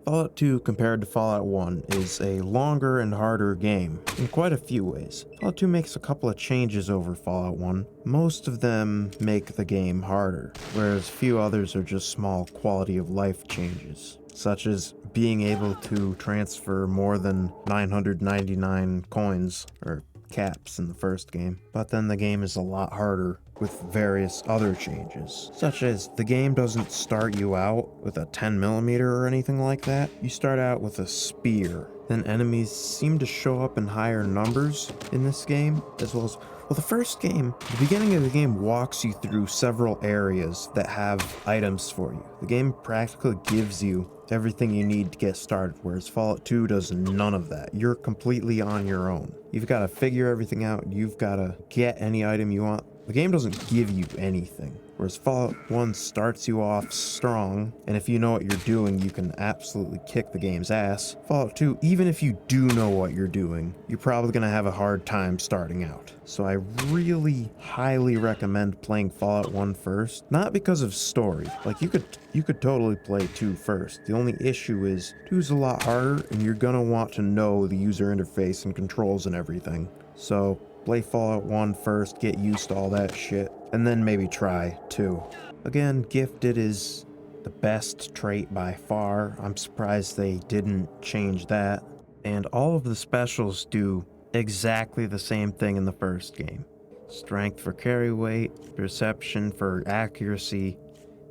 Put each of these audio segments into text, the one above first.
Fallout 2 compared to Fallout 1 is a longer and harder game in quite a few ways. Fallout 2 makes a couple of changes over Fallout 1. Most of them make the game harder, whereas few others are just small quality of life changes, such as being able to transfer more than 999 coins or caps in the first game. But then the game is a lot harder with various other changes, such as the game doesn't start you out with a 10mm or anything like that. You start out with a spear. Then enemies seem to show up in higher numbers in this game, as well as, well, the first game, the beginning of the game walks you through several areas that have items for you. The game practically gives you everything you need to get started, whereas Fallout 2 does none of that. You're completely on your own. You've got to figure everything out. You've got to get any item you want. The game doesn't give you anything, whereas Fallout 1 starts you off strong, and if you know what you're doing, you can absolutely kick the game's ass. Fallout 2, even if you do know what you're doing, you're probably going to have a hard time starting out. So I really highly recommend playing Fallout 1 first, not because of story. Like, you could totally play 2 first. The only issue is 2's a lot harder, and you're gonna want to know the user interface and controls and everything. So play Fallout 1 first, get used to all that shit, and then maybe try 2. Again, Gifted is the best trait by far. I'm surprised they didn't change that. And all of the specials do exactly the same thing in the first game. Strength for carry weight, perception for accuracy,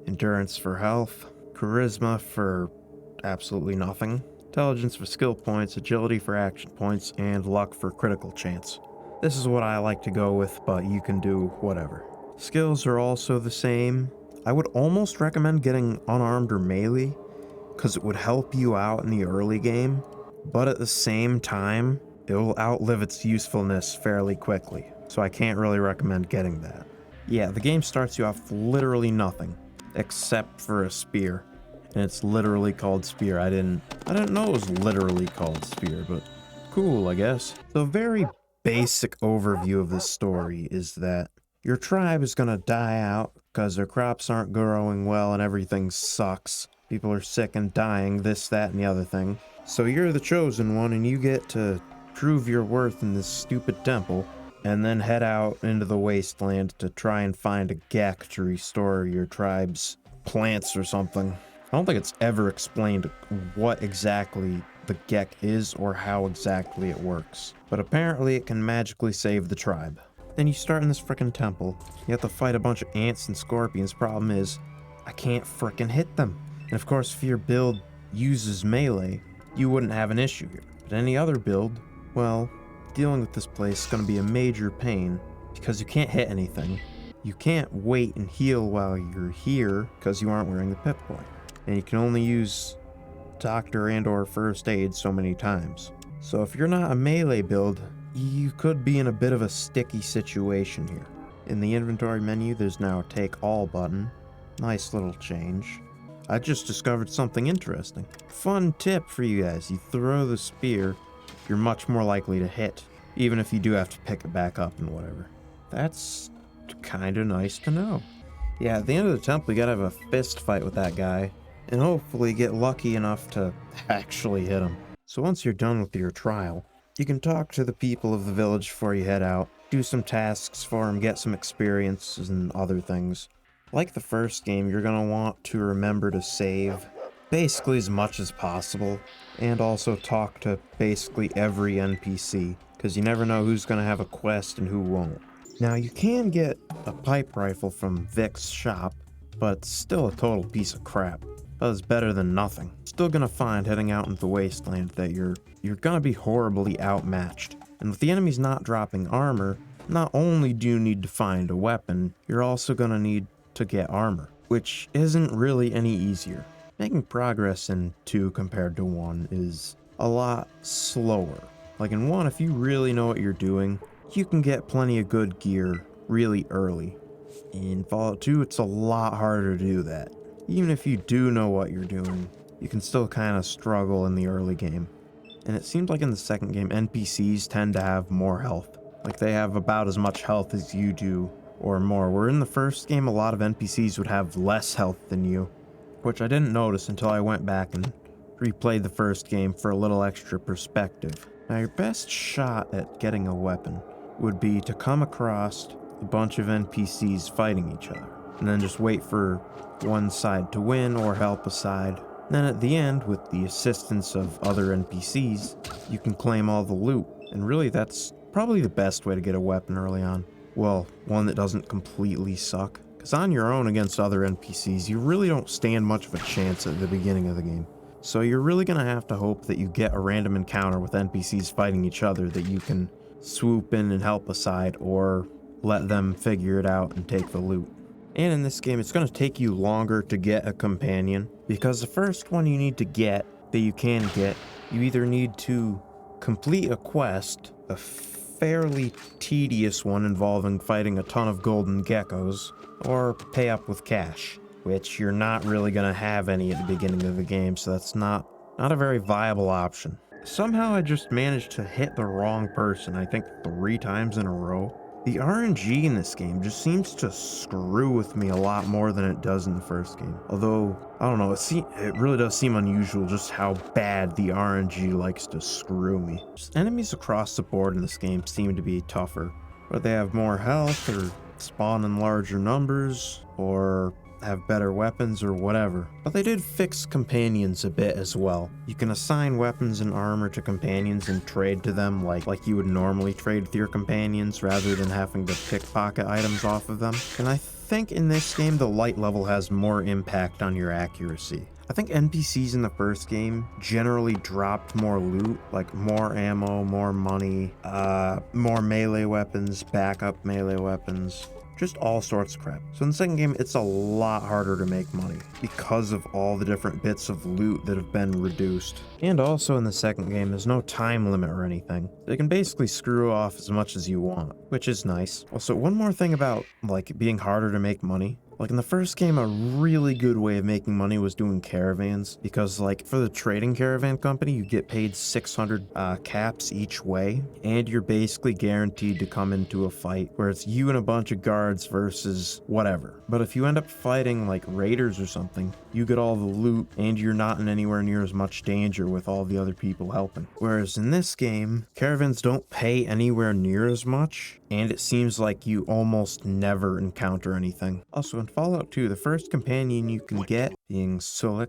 endurance for health, charisma for absolutely nothing, intelligence for skill points, agility for action points, and luck for critical chance. This is what I like to go with, but you can do whatever. Skills are also the same. I would almost recommend getting unarmed or melee, because it would help you out in the early game, but at the same time, it will outlive its usefulness fairly quickly, so I can't really recommend getting that. Yeah, the game starts you off with literally nothing, except for a spear, and it's literally called Spear. I didn't know it was literally called Spear, but cool, I guess. So a very basic overview of this story is that your tribe is gonna die out because their crops aren't growing well and everything sucks. People are sick and dying, this, that, and the other thing. So you're the chosen one and you get to prove your worth in this stupid temple and then head out into the wasteland to try and find a Gek to restore your tribe's plants or something. I don't think it's ever explained what exactly the Gek is or how exactly it works, but apparently it can magically save the tribe. Then you start in this frickin' temple. You have to fight a bunch of ants and scorpions. Problem is, I can't frickin' hit them. And of course, if your build uses melee, you wouldn't have an issue here. But any other build, well, dealing with this place is gonna be a major pain because you can't hit anything. You can't wait and heal while you're here because you aren't wearing the Pip-Boy. And you can only use doctor and or first aid so many times. So if you're not a melee build, you could be in a bit of a sticky situation here. In the inventory menu, there's now a take all button. Nice little change. I just discovered something interesting. Fun tip for you guys: you throw the spear, you're much more likely to hit, even if you do have to pick it back up and whatever. That's kinda nice to know. Yeah, at the end of the temple, you gotta have a fist fight with that guy, and hopefully get lucky enough to actually hit him. So once you're done with your trial, you can talk to the people of the village before you head out, do some tasks for them, get some experiences and other things. Like the first game, you're gonna want to remember to save basically as much as possible, and also talk to basically every NPC, because you never know who's gonna have a quest and who won't. Now you can get a pipe rifle from Vic's shop, but it's still a total piece of crap. But it's better than nothing. Still gonna find heading out into the wasteland that you're gonna be horribly outmatched. And with the enemies not dropping armor, not only do you need to find a weapon, you're also gonna need to get armor, which isn't really any easier. Making progress in 2 compared to 1 is a lot slower. Like in 1, if you really know what you're doing, you can get plenty of good gear really early. In Fallout 2, it's a lot harder to do that. Even if you do know what you're doing, you can still kind of struggle in the early game. And it seems like in the second game, NPCs tend to have more health. Like they have about as much health as you do, or more. Where in the first game, a lot of NPCs would have less health than you, which I didn't notice until I went back and replayed the first game for a little extra perspective. Now, your best shot at getting a weapon would be to come across a bunch of NPCs fighting each other, and then just wait for one side to win or help a side. Then at the end, with the assistance of other NPCs, you can claim all the loot, and really that's probably the best way to get a weapon early on. Well, one that doesn't completely suck. Because on your own against other NPCs, you really don't stand much of a chance at the beginning of the game. So you're really going to have to hope that you get a random encounter with NPCs fighting each other that you can swoop in and help a side, or let them figure it out and take the loot. And in this game, it's going to take you longer to get a companion, because the first one you need to get, that you can get, you either need to complete a quest, a fairly tedious one involving fighting a ton of golden geckos, or pay up with cash, which you're not really going to have any at the beginning of the game, so that's not a very viable option. Somehow I just managed to hit the wrong person, I think 3 times in a row. The RNG in this game just seems to screw with me a lot more than it does in the first game. Although, I don't know, it really does seem unusual just how bad the RNG likes to screw me. Just enemies across the board in this game seem to be tougher, whether they have more health, or spawn in larger numbers, or have better weapons, or whatever. But they did fix companions a bit as well. You can assign weapons and armor to companions and trade to them like you would normally trade with your companions, rather than having to pickpocket items off of them. And I think in this game the light level has more impact on your accuracy. I think NPCs in the first game generally dropped more loot, like more ammo, more money, more melee weapons, backup melee weapons, just all sorts of crap. So in the second game, it's a lot harder to make money because of all the different bits of loot that have been reduced. And also in the second game, there's no time limit or anything. They can basically screw off as much as you want, which is nice. Also, one more thing about like being harder to make money. Like in the first game, a really good way of making money was doing caravans, because like for the trading caravan company, you get paid 600 caps each way, and you're basically guaranteed to come into a fight where it's you and a bunch of guards versus whatever. But if you end up fighting like raiders or something, you get all the loot and you're not in anywhere near as much danger with all the other people helping. Whereas in this game, caravans don't pay anywhere near as much, and it seems like you almost never encounter anything. Also, in Fallout 2, the first companion you can get, being Sulik,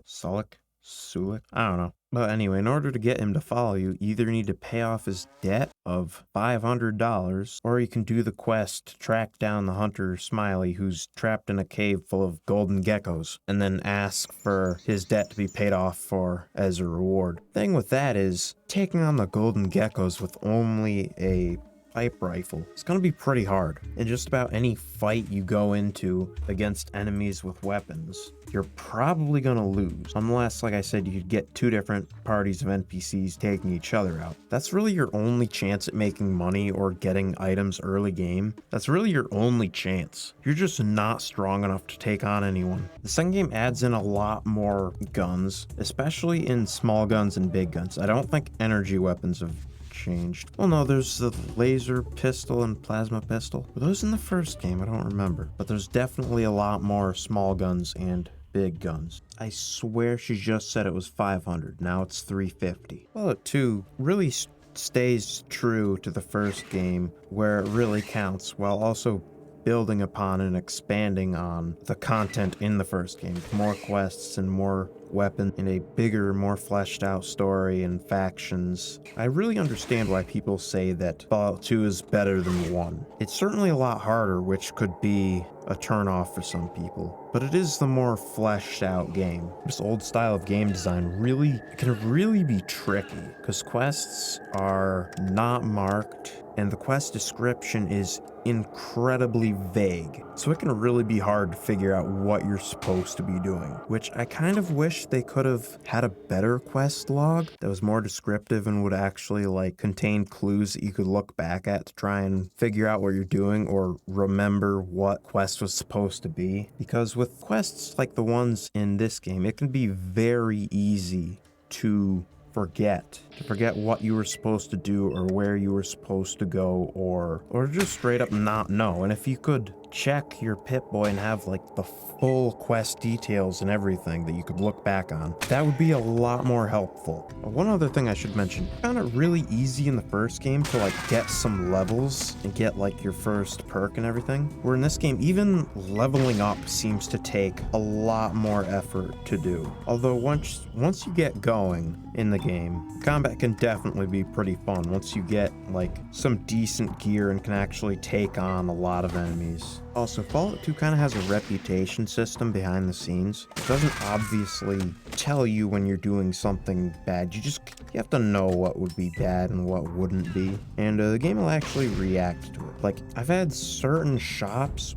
I don't know. But anyway, in order to get him to follow you, you either need to pay off his debt of $500, or you can do the quest to track down the hunter Smiley, who's trapped in a cave full of golden geckos, and then ask for his debt to be paid off for as a reward. Thing with that is, taking on the golden geckos with only a pipe rifle, it's gonna be pretty hard. In just about any fight you go into against enemies with weapons, you're probably gonna lose. Unless, like I said, you could get 2 different parties of NPCs taking each other out. That's really your only chance at making money or getting items early game. That's really your only chance. You're just not strong enough to take on anyone. The second game adds in a lot more guns, especially in small guns and big guns. I don't think energy weapons have changed. Well, no, there's the laser pistol and plasma pistol. Were those in the first game? I don't remember. But there's definitely a lot more small guns and big guns. I swear she just said it was 500. Now it's 350. Fallout 2 really stays true to the first game, where it really counts, while also building upon and expanding on the content in the first game. More quests and more weapons and a bigger, more fleshed out story and factions. I really understand why people say that Fallout 2 is better than 1. It's certainly a lot harder, which could be a turnoff for some people, but it is the more fleshed out game. This old style of game design can really be tricky, because quests are not marked and the quest description is incredibly vague, so it can really be hard to figure out what you're supposed to be doing, which I kind of wish they could have had a better quest log that was more descriptive and would actually like contain clues that you could look back at to try and figure out what you're doing or remember what quest was supposed to be. Because with quests like the ones in this game, it can be very easy to forget what you were supposed to do or where you were supposed to go, or just straight up not know. And if you could check your Pip-Boy and have like the full quest details and everything that you could look back on, that would be a lot more helpful. One other thing I should mention, I found it really easy in the first game to like get some levels and get like your first perk and everything, where in this game even leveling up seems to take a lot more effort to do. Although once you get going in the game, combat can definitely be pretty fun once you get like some decent gear and can actually take on a lot of enemies. Also, Fallout 2 kind of has a reputation system behind the scenes. It doesn't obviously tell you when you're doing something bad. You have to know what would be bad and what wouldn't be. And the game will actually react to it. Like, I've had certain shops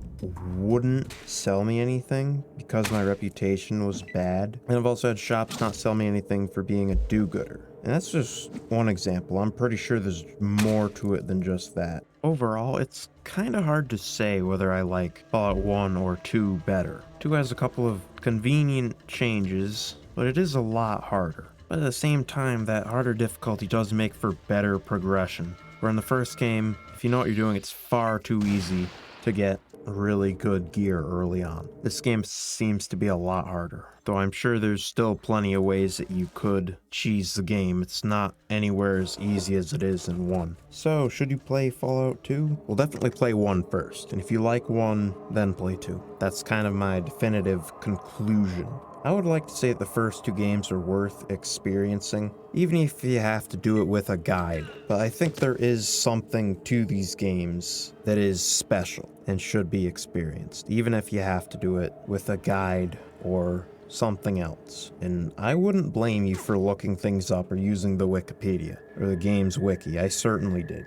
wouldn't sell me anything because my reputation was bad. And I've also had shops not sell me anything for being a do-gooder. And that's just one example. I'm pretty sure there's more to it than just that. Overall, it's kind of hard to say whether I like Fallout 1 or 2 better. 2 has a couple of convenient changes, but it is a lot harder. But at the same time, that harder difficulty does make for better progression. Where in the first game, if you know what you're doing, it's far too easy to get really good gear early on. This game seems to be a lot harder, though I'm sure there's still plenty of ways that you could cheese the game. It's not anywhere as easy as it is in 1. So, should you play Fallout 2? Well, definitely play 1 first, and if you like 1, then play 2. That's kind of my definitive conclusion. I would like to say that the first 2 games are worth experiencing, even if you have to do it with a guide. But I think there is something to these games that is special and should be experienced, even if you have to do it with a guide or something else. And I wouldn't blame you for looking things up or using the Wikipedia or the game's wiki. I certainly did.